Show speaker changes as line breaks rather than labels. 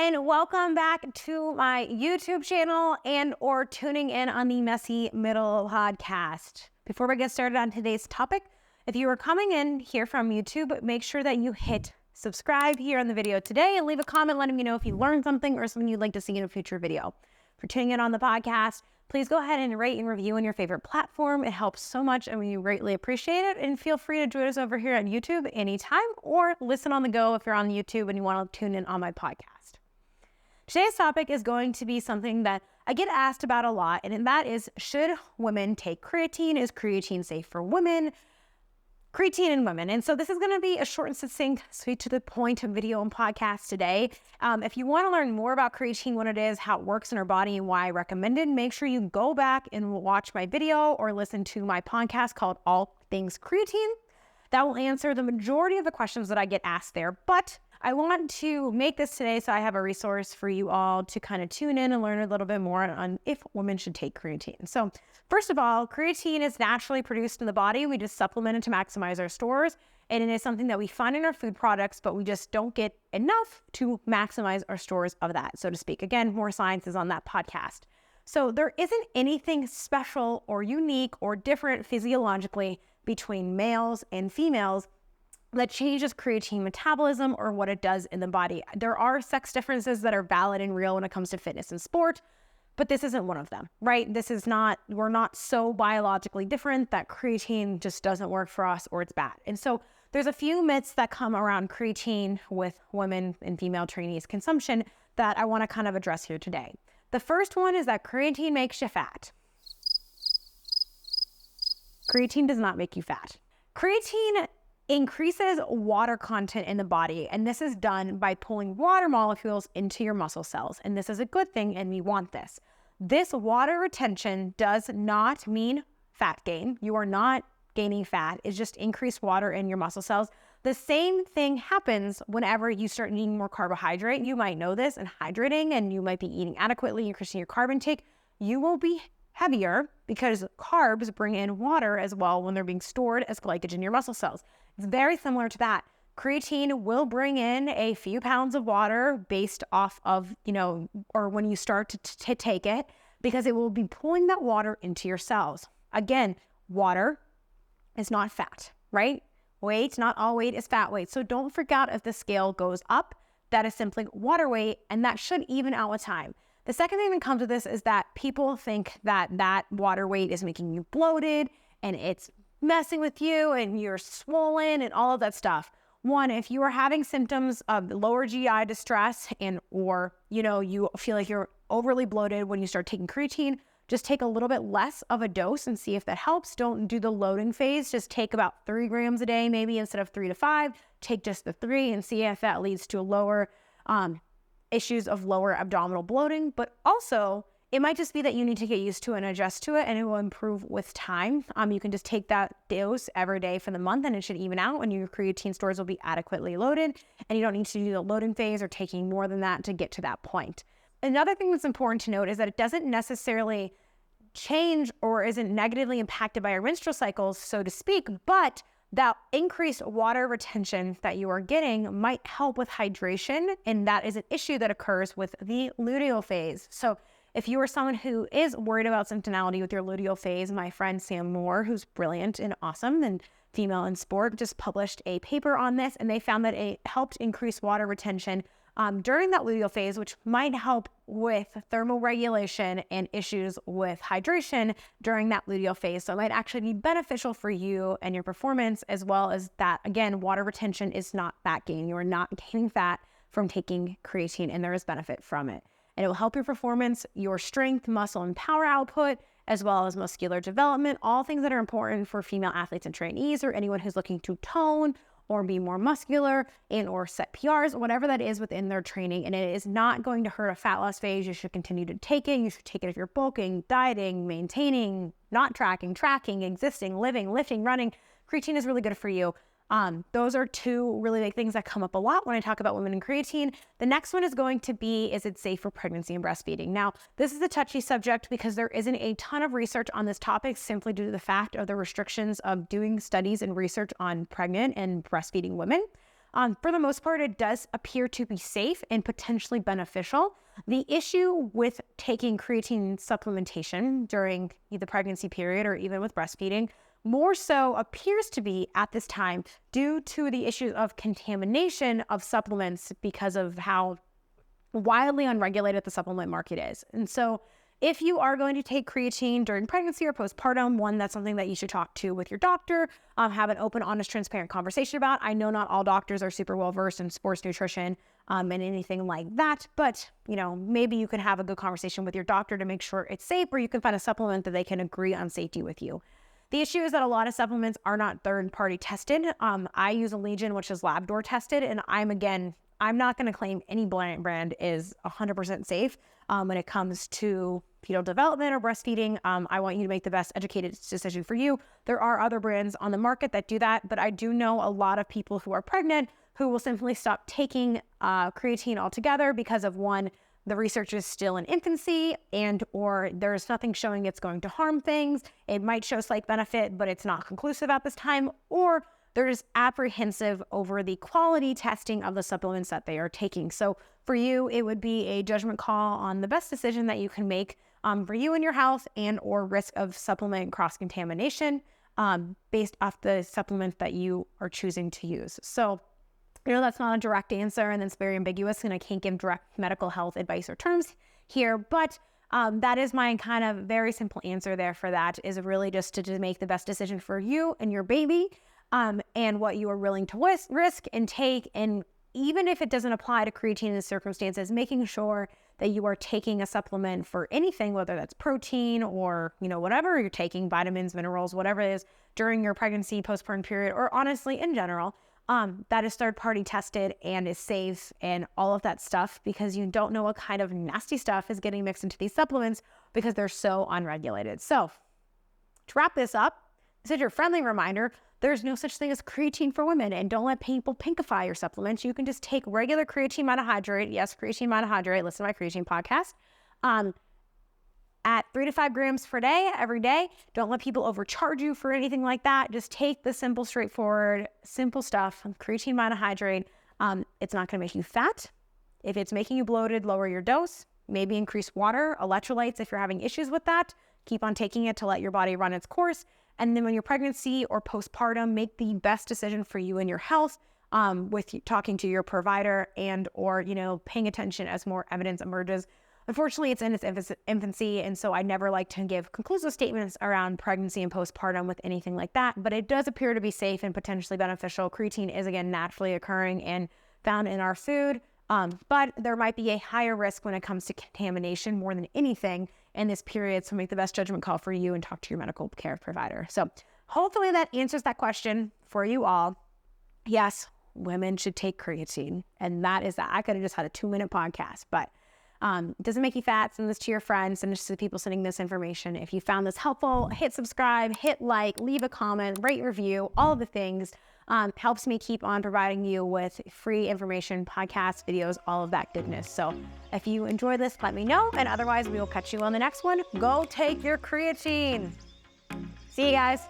and welcome back to my YouTube channel and or tuning in on the Messy Middle podcast. Before we get started on today's topic, if you are coming in here from YouTube, make sure that you hit subscribe here on the video today and leave a comment letting me know if you learned something or something you'd like to see in a future video. For tuning in on the podcast, please go ahead and rate and review on your favorite platform. It helps so much and we greatly appreciate it. And feel free to join us over here on YouTube anytime or listen on the go if you're on YouTube and you want to tune in on my podcast. Today's topic is going to be something that I get asked about a lot, and that is, should women take creatine? Is creatine safe for women? Creatine in women. And so this is going to be a short and succinct, sweet to the point video and podcast today. If you want to learn more about creatine, what it is, how it works in our body, and why I recommend it, make sure you go back and watch my video or listen to my podcast called All Things Creatine. That will answer the majority of the questions that I get asked there. But I want to make this today so I have a resource for you all to kind of tune in and learn a little bit more on if women should take creatine. So first of all, creatine is naturally produced in the body. We just supplement it to maximize our stores. And it is something that we find in our food products, but we just don't get enough to maximize our stores of that, so to speak. Again, more science is on that podcast. So there isn't anything special or unique or different physiologically between males and females that changes creatine metabolism or what it does in the body. There are sex differences that are valid and real when it comes to fitness and sport, but this isn't one of them, right? We're not so biologically different that creatine just doesn't work for us or it's bad. And so there's a few myths that come around creatine with women and female trainees consumption that I want to kind of address here today. The first one is that creatine makes you fat. Creatine does not make you fat. Creatine increases water content in the body, and this is done by pulling water molecules into your muscle cells. And this is a good thing, and we want this. This water retention does not mean fat gain. You are not gaining fat. It's just increased water in your muscle cells. The same thing happens whenever you start eating more carbohydrate. You might know this, and hydrating, and you might be eating adequately, increasing your carb intake. You will be heavier because carbs bring in water as well when they're being stored as glycogen in your muscle cells. It's very similar to that. Creatine will bring in a few pounds of water based off of, or when you start to take it, because it will be pulling that water into your cells. Again, water is not fat, right? Weight, not all weight is fat weight. So don't forget if the scale goes up, that is simply water weight, and that should even out with time. The second thing that comes with this is that people think that water weight is making you bloated and it's messing with you and you're swollen and all of that stuff. One, if you are having symptoms of lower GI distress or you feel like you're overly bloated when you start taking creatine, just take a little bit less of a dose and see if that helps. Don't do the loading phase. Just take about 3 grams a day, maybe instead of 3 to 5. Take just the 3 and see if that leads to a lower issues of lower abdominal bloating. But also, it might just be that you need to get used to it and adjust to it, and it will improve with time. You can just take that dose every day for the month, and it should even out, and your creatine stores will be adequately loaded, and you don't need to do the loading phase or taking more than that to get to that point. Another thing that's important to note is that it doesn't necessarily change or isn't negatively impacted by your menstrual cycles, so to speak, but that increased water retention that you are getting might help with hydration, and that is an issue that occurs with the luteal phase. So if you are someone who is worried about symptomology with your luteal phase, my friend Sam Moore, who's brilliant and awesome and female in sport, just published a paper on this, and they found that it helped increase water retention during that luteal phase, which might help with thermal regulation and issues with hydration during that luteal phase. So it might actually be beneficial for you and your performance, as well as that, again, water retention is not fat gain. You are not gaining fat from taking creatine, and there is benefit from it. And it will help your performance, your strength, muscle, and power output, as well as muscular development, all things that are important for female athletes and trainees or anyone who's looking to tone or be more muscular and or set PRs, whatever that is within their training. And it is not going to hurt a fat loss phase. You should continue to take it. You should take it if you're bulking, dieting, maintaining, not tracking, existing, living, lifting, running. Creatine is really good for you. Those are two really big things that come up a lot when I talk about women and creatine. The next one is going to be, is it safe for pregnancy and breastfeeding? Now, this is a touchy subject because there isn't a ton of research on this topic simply due to the fact of the restrictions of doing studies and research on pregnant and breastfeeding women. For the most part, it does appear to be safe and potentially beneficial. The issue with taking creatine supplementation during the pregnancy period or even with breastfeeding more so appears to be at this time due to the issues of contamination of supplements because of how wildly unregulated the supplement market is. And so if you are going to take creatine during pregnancy or postpartum, one, that's something that you should talk to with your doctor, have an open, honest, transparent conversation about. I know not all doctors are super well versed in sports nutrition and anything like that, but maybe you can have a good conversation with your doctor to make sure it's safe, or you can find a supplement that they can agree on safety with you. The issue is that a lot of supplements are not third-party tested. I use a Legion, which is lab door tested, and I'm not going to claim any brand is 100% safe when it comes to fetal development or breastfeeding. I want you to make the best educated decision for you. There are other brands on the market that do that, but I do know a lot of people who are pregnant who will simply stop taking creatine altogether because of, one, the research is still in infancy, and or there's nothing showing it's going to harm things. It might show slight benefit, but it's not conclusive at this time, or they're just apprehensive over the quality testing of the supplements that they are taking. So for you, it would be a judgment call on the best decision that you can make for you and your health, and or risk of supplement cross-contamination based off the supplement that you are choosing to use. So that's not a direct answer, and it's very ambiguous, and I can't give direct medical health advice or terms here, but that is my kind of very simple answer there for that, is really just to make the best decision for you and your baby, and what you are willing to risk and take. And even if it doesn't apply to creatine in the circumstances, making sure that you are taking a supplement for anything, whether that's protein or, whatever you're taking, vitamins, minerals, whatever it is, during your pregnancy, postpartum period, or honestly in general, that is third-party tested and is safe and all of that stuff, because you don't know what kind of nasty stuff is getting mixed into these supplements because they're so unregulated. So to wrap this up, this is your friendly reminder. There's no such thing as creatine for women, and don't let people pinkify your supplements. You can just take regular creatine monohydrate. Yes, creatine monohydrate. Listen to my creatine podcast. At 3 to 5 grams per day, every day. Don't let people overcharge you for anything like that. Just take the simple, straightforward, simple stuff. Creatine monohydrate. It's not going to make you fat. If it's making you bloated, lower your dose. Maybe increase water, electrolytes if you're having issues with that. Keep on taking it to let your body run its course. And then when you're pregnancy or postpartum, make the best decision for you and your health with talking to your provider and or, paying attention as more evidence emerges. Unfortunately, it's in its infancy, and so I never like to give conclusive statements around pregnancy and postpartum with anything like that, but it does appear to be safe and potentially beneficial. Creatine is, again, naturally occurring and found in our food, but there might be a higher risk when it comes to contamination more than anything in this period, so make the best judgment call for you and talk to your medical care provider. So hopefully that answers that question for you all. Yes, women should take creatine, and that is that. I could have just had a 2-minute podcast, but it doesn't make you fat. Send this to your friends, send this to the people sending this information. If you found this helpful, hit subscribe, hit like, leave a comment, rate, review, all of the things. Helps me keep on providing you with free information, podcasts, videos, all of that goodness. So if you enjoy this, let me know. And otherwise, we will catch you on the next one. Go take your creatine. See you guys.